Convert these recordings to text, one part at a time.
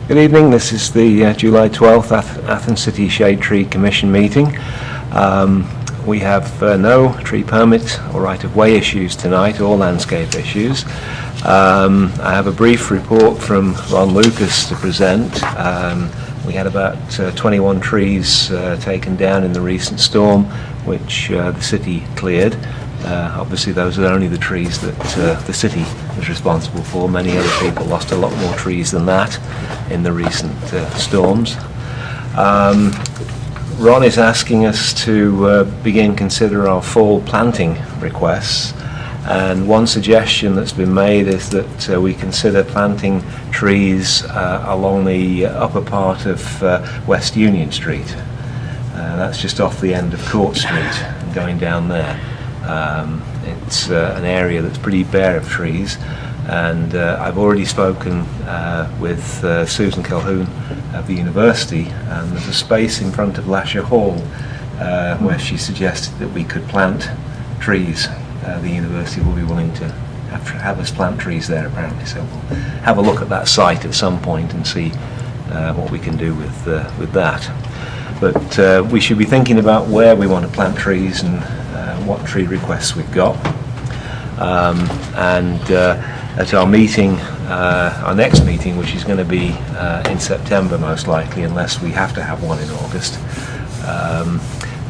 Good evening. This is the July 12th Athens City Shade Tree Commission meeting. We have no tree permit or right-of-way issues tonight, or landscape issues. I have a brief report from Ron Lucas to present. We had about 21 trees taken down in the recent storm, which the city cleared. Obviously those are only the trees that the city was responsible for. Many other people lost a lot more trees than that in the recent storms. Ron is asking us to begin consider our fall planting requests, and one suggestion that's been made is that we consider planting trees along the upper part of West Union Street. That's just off the end of Court Street and going down there. It's an area that's pretty bare of trees, and I've already spoken with Susan Calhoun of the university, and there's a space in front of Lasher Hall where she suggested that we could plant trees. The university will be willing to have us plant trees there, apparently, so we'll have a look at that site at some point and see what we can do with that. But we should be thinking about where we want to plant trees and what tree requests we've got. At our meeting, our next meeting, which is going to be in September most likely, unless we have to have one in August,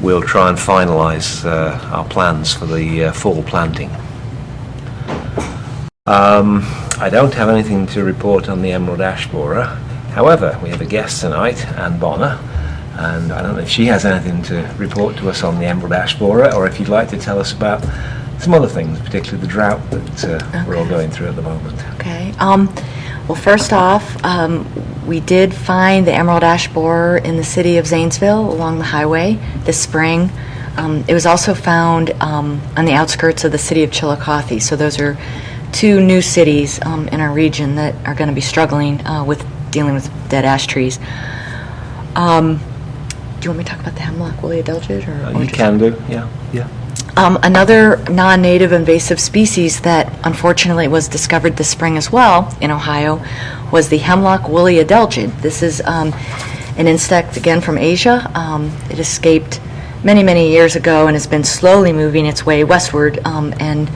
we'll try and finalise our plans for the fall planting. I don't have anything to report on the emerald ash borer. However, we have a guest tonight, Anne Bonner, and I don't know if she has anything to report to us on the emerald ash borer, or if you'd like to tell us about some other things, particularly the drought that we're all going through at the moment. Okay. Well, first off, we did find the emerald ash borer in the city of Zanesville along the highway this spring. It was also found on the outskirts of the city of Chillicothe. So those are two new cities in our region that are going to be struggling with dealing with dead ash trees. Do you want me to talk about the hemlock woolly adelgid? Or you can do, yeah. Another non-native invasive species that unfortunately was discovered this spring as well in Ohio was the hemlock woolly adelgid. This is an insect, again, from Asia. It escaped many years ago and has been slowly moving its way westward, and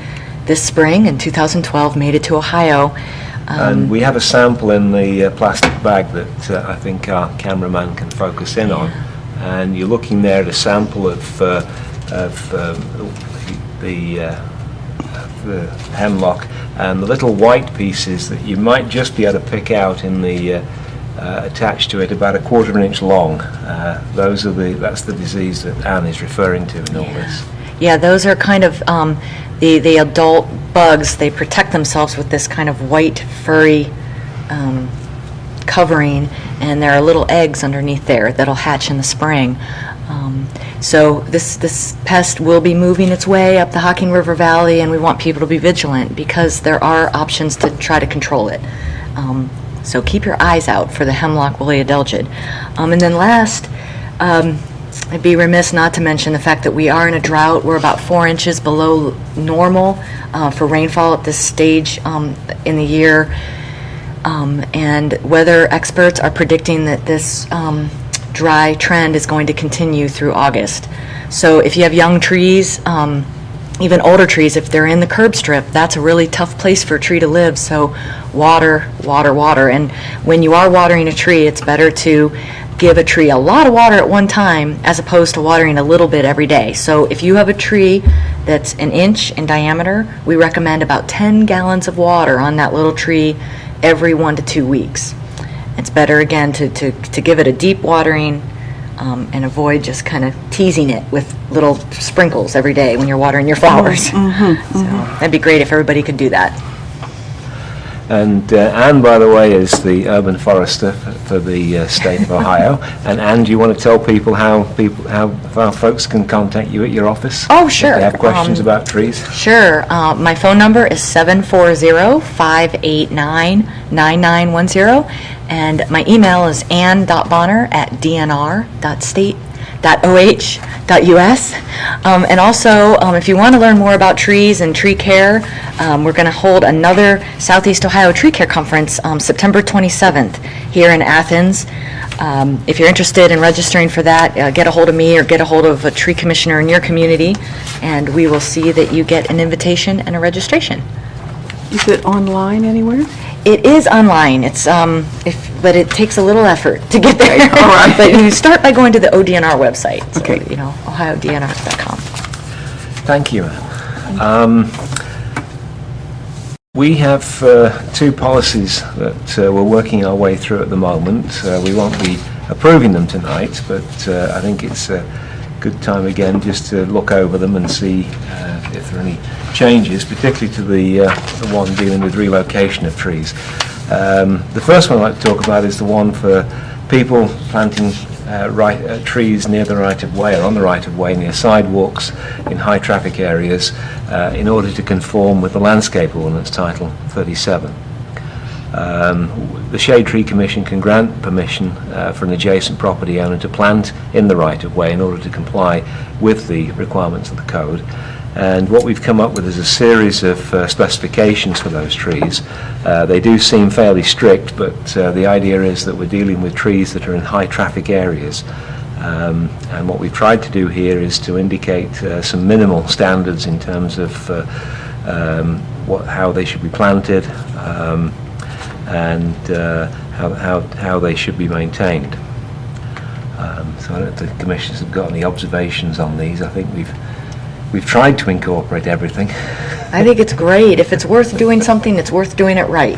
this spring in 2012 made it to Ohio. And we have a sample in the plastic bag that I think our cameraman can focus in on. And you're looking there at a sample of the hemlock, and the little white pieces that you might just be able to pick out in the attached to it, about 1/4 of an inch long. That's the disease that Anne is referring to in all this. Yeah, those are kind of the adult bugs. They protect themselves with this kind of white furry covering, and there are little eggs underneath there that'll hatch in the spring. So this pest will be moving its way up the Hocking River Valley, and we want people to be vigilant because there are options to try to control it. So keep your eyes out for the hemlock woolly adelgid. And then last, I'd be remiss not to mention the fact that we are in a drought. We're about 4 inches below normal for rainfall at this stage in the year. And weather experts are predicting that this dry trend is going to continue through August. So if you have young trees, even older trees, if they're in the curb strip, that's a really tough place for a tree to live. So water. And when you are watering a tree, it's better to give a tree a lot of water at one time as opposed to watering a little bit every day. So if you have a tree that's 1 inch in diameter, we recommend about 10 gallons of water on that little tree every 1 to 2 weeks. It's better, again, to give it a deep watering and avoid just kind of teasing it with little sprinkles every day when you're watering your flowers. So that'd be great if everybody could do that. And Anne, by the way, is the urban forester for the state of Ohio. And Anne, do you want to tell people how folks can contact you at your office? Oh, sure. If they have questions about trees? Sure. My phone number is 740-589-9910, and my email is ann.bonner@dnr.state oh.us. And also, if you want to learn more about trees and tree care, we're going to hold another Southeast Ohio Tree Care Conference September 27th here in Athens. If you're interested in registering for that, get a hold of me or get a hold of a tree commissioner in your community, and we will see that you get an invitation and a registration. Is it online anywhere? It is online. It's but it takes a little effort to get there. All right. But you start by going to the ODNR website. So, Okay. OhioDNR.com. Thank you, Anne. We have two policies that we're working our way through at the moment. We won't be approving them tonight, but I think it's a good time again just to look over them and see if there are any changes, particularly to the one dealing with relocation of trees. The first one I'd like to talk about is the one for people planting trees near the right-of-way or on the right-of-way near sidewalks in high-traffic areas in order to conform with the Landscape Ordinance Title 37. The Shade Tree Commission can grant permission for an adjacent property owner to plant in the right-of-way in order to comply with the requirements of the code. And what we've come up with is a series of specifications for those trees. They do seem fairly strict, but the idea is that we're dealing with trees that are in high traffic areas. And what we've tried to do here is to indicate some minimal standards in terms of how they should be planted and how they should be maintained. So I don't know if the commissioners have got any observations on these. I think we've tried to incorporate everything. I think it's great. If it's worth doing something, it's worth doing it right.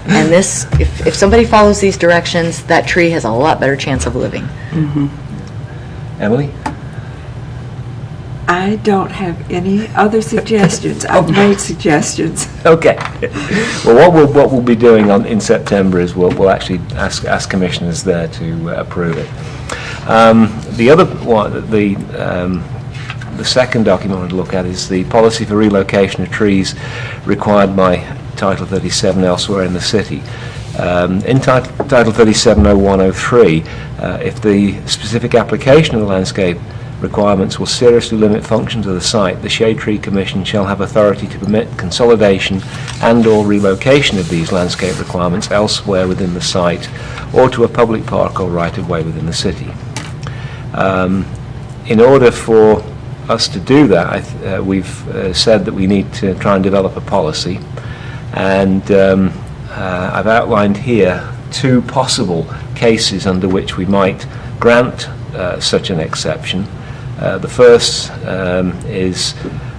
And this, if somebody follows these directions, that tree has a lot better chance of living. Mm-hmm. Emily? I don't have any other suggestions. I've made suggestions. Okay. Well, what we'll be doing in September is we'll actually ask commissioners there to approve it. The other one, the second document I want to look at is the policy for relocation of trees required by Title 37 elsewhere in the city. In Title 370103, if the specific application of the landscape requirements will seriously limit functions of the site, the Shade Tree Commission shall have authority to permit consolidation and/or relocation of these landscape requirements elsewhere within the site or to a public park or right-of-way within the city. In order for us to do that, we've said that we need to try and develop a policy, and I've outlined here two possible cases under which we might grant such an exception. The first is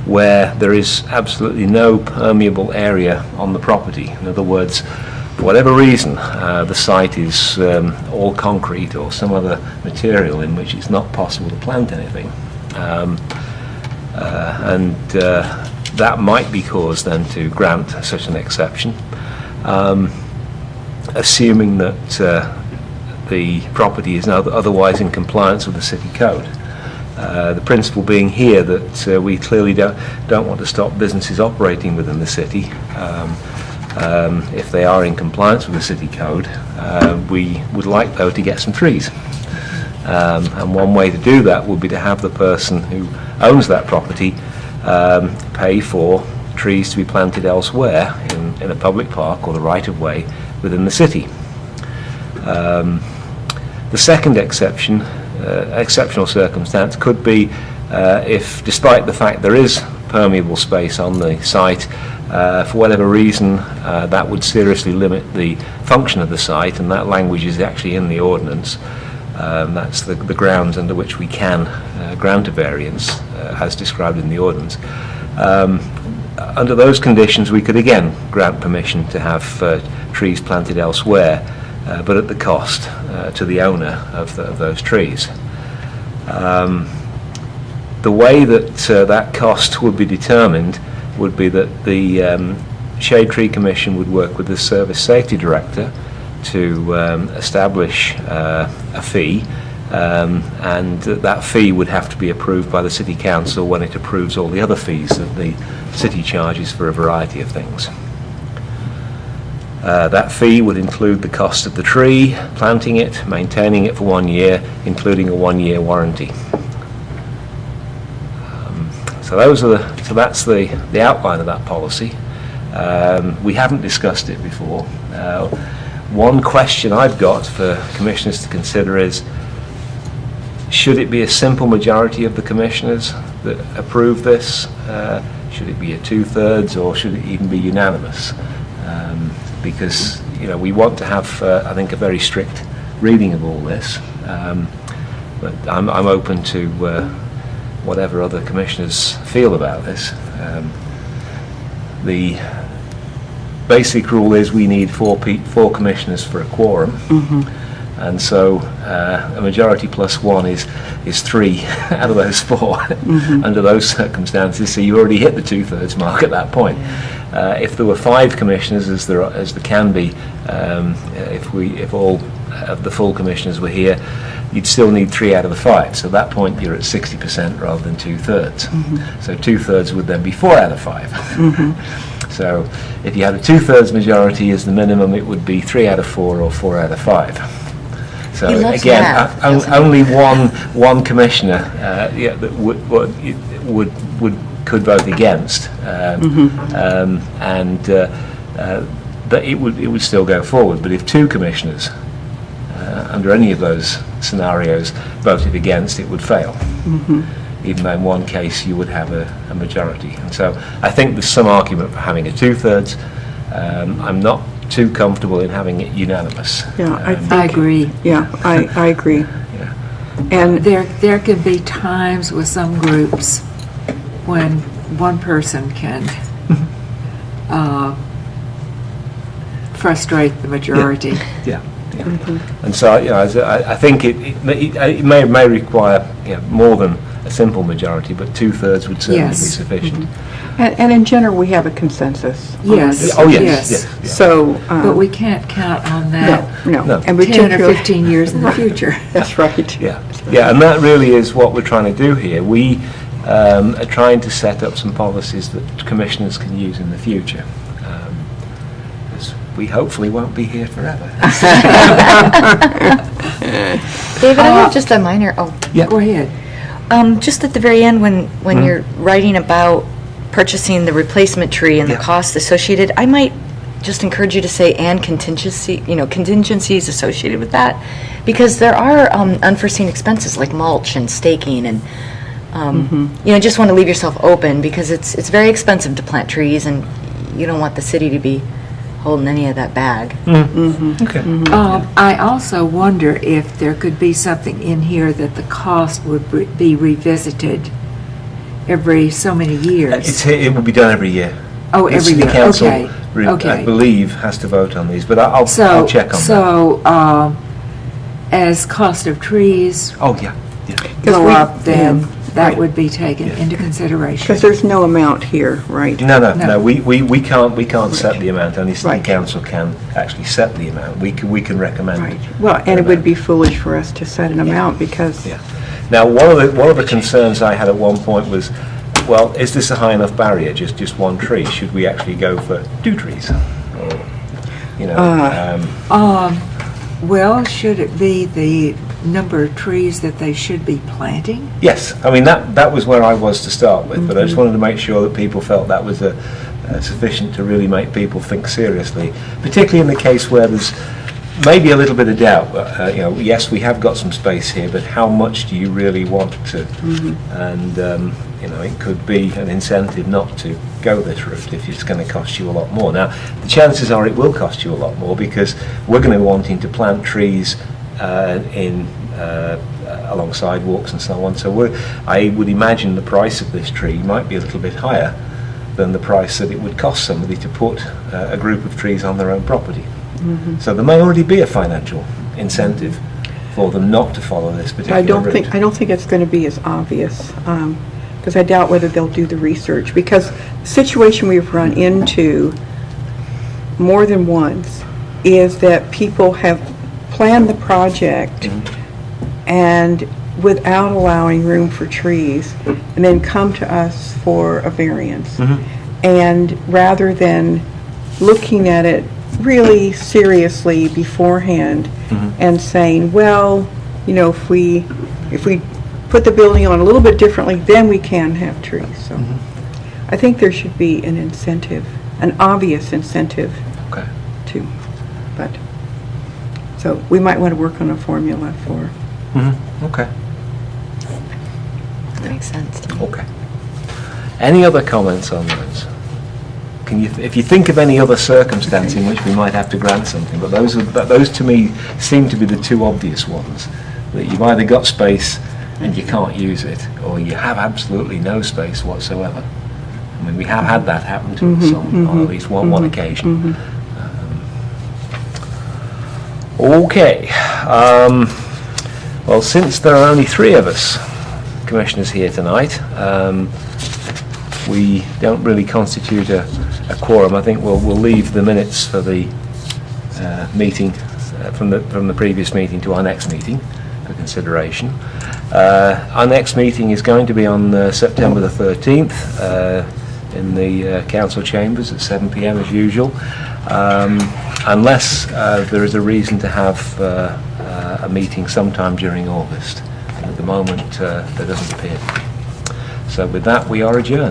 where there is absolutely no permeable area on the property. In other words, for whatever reason, the site is all concrete or some other material in which it's not possible to plant anything. That might be cause then to grant such an exception, assuming that the property is now otherwise in compliance with the city code. The principle being here that we clearly don't want to stop businesses operating within the city. If they are in compliance with the city code, we would like, though, to get some trees. And one way to do that would be to have the person who owns that property pay for trees to be planted elsewhere in a public park or the right-of-way within the city. The second exceptional circumstance could be if, despite the fact there is permeable space on the site, for whatever reason that would seriously limit the function of the site, and that language is actually in the ordinance. That's the grounds under which we can grant a variance, as described in the ordinance. Under those conditions, we could again grant permission to have trees planted elsewhere, but at the cost to the owner of those trees. The way that that cost would be determined would be that the Shade Tree Commission would work with the Service Safety Director to establish a fee, and that fee would have to be approved by the City Council when it approves all the other fees that the city charges for a variety of things. That fee would include the cost of the tree, planting it, maintaining it for 1 year, including a 1-year warranty. So that's the outline of that policy. We haven't discussed it before. One question I've got for commissioners to consider is, should it be a simple majority of the commissioners that approve this? Should it be a 2/3, or should it even be unanimous? Because we want to have, I think, a very strict reading of all this. But I'm open to whatever other commissioners feel about this. The basic rule is we need four commissioners for a quorum. And so a majority plus one is 3 out of those 4 under those circumstances. So you already hit the 2/3 mark at that point. If there were 5 commissioners, as there can be, if all of the full commissioners were here, you'd still need 3 out of the 5. So at that point you're at 60% rather than 2/3. So 2/3 would then be 4 out of 5. So if you had a 2/3 majority as the minimum, it would be 3 out of 4 or 4 out of 5. So He loves again, math, doesn't he? only one commissioner that could vote against, and that it would still go forward. But if 2 commissioners, under any of those scenarios, voted against, it would fail. Even though in one case you would have a majority. And so I think there's some argument for having a 2/3. I'm not too comfortable in having it unanimous. Yeah, I agree. Yeah, I agree. And There can be times with some groups when one person can frustrate the majority. Yeah. And so I think it may require more than a simple majority, but 2/3 would certainly be Yes. sufficient. and in general, we have a consensus. on Yes. this. Oh, yes, Yes. yes. Yeah. So, But we can't count on that no. No. And 10 or particularly- 15 years in the future. That's right. Yeah, and that really is what we're trying to do here. We are trying to set up some policies that commissioners can use in the future. Because we hopefully won't be here forever. David, I have just a minor, Yeah. Go ahead. just at the very end, when you're writing about purchasing the replacement tree and the Yeah. costs associated, I might just encourage you to say "and contingencies associated with that," because there are unforeseen expenses like mulch and staking, and just want to leave yourself open, because it's very expensive to plant trees, and you don't want the city to be holding any of that bag. Okay. I also wonder if there could be something in here that the cost would be revisited every so many years. It will be done every year. Oh, The every City year, Council, okay, okay. I believe, has to vote on these, but I'll check on that. So, as cost of trees Oh, yeah. 'Cause go we- up, then that right. would be taken Yeah. into consideration. Because there's no amount here, right? No, No. we can't set the amount. Only City Right. Council can actually set the amount. We can recommend. Right. Well, and it would be foolish for us to set an amount because, Yeah. Now, one of the concerns I had at one point was, well, is this a high enough barrier? Just one tree? Should we actually go for 2 trees? Or, Well, should it be the number of trees that they should be planting? yes. I mean that was where I was to start with, but I just wanted to make sure that people felt that was sufficient to really make people think seriously, particularly in the case where there's maybe a little bit of doubt. Yes, we have got some space here, but how much do you really want to? And it could be an incentive not to go this route if it's going to cost you a lot more. Now, the chances are it will cost you a lot more, because we're going to be wanting to plant trees along sidewalks and so on. So I would imagine the price of this tree might be a little bit higher than the price that it would cost somebody to put a group of trees on their own property. So there may already be a financial incentive for them not to follow this particular I don't route. think it's going to be as obvious, because I doubt whether they'll do the research, because the situation we've run into more than once is that people have planned the project and without allowing room for trees, and then come to us for a variance. And rather than looking at it really seriously beforehand and saying, well, you know, if we put the building on a little bit differently, then we can have trees. So I think there should be an incentive, an obvious incentive Okay. too. But so we might want to work on a formula for. Okay. That makes sense to me. Okay. Any other comments on those? Can you, if you think of any other circumstance in which we might have to grant something, but those to me seem to be the two obvious ones. That you've either got space and you can't use it, or you have absolutely no space whatsoever. I mean, we have had that happen to us on at least one occasion. Okay. Well, since there are only 3 of us commissioners here tonight, we don't really constitute a quorum. I think we'll leave the minutes for the meeting from the previous meeting to our next meeting for consideration. Our next meeting is going to be on September the 13th in the council chambers at 7 p.m. as usual, unless there is a reason to have a meeting sometime during August. At the moment, there doesn't appear. So with that, we are adjourned.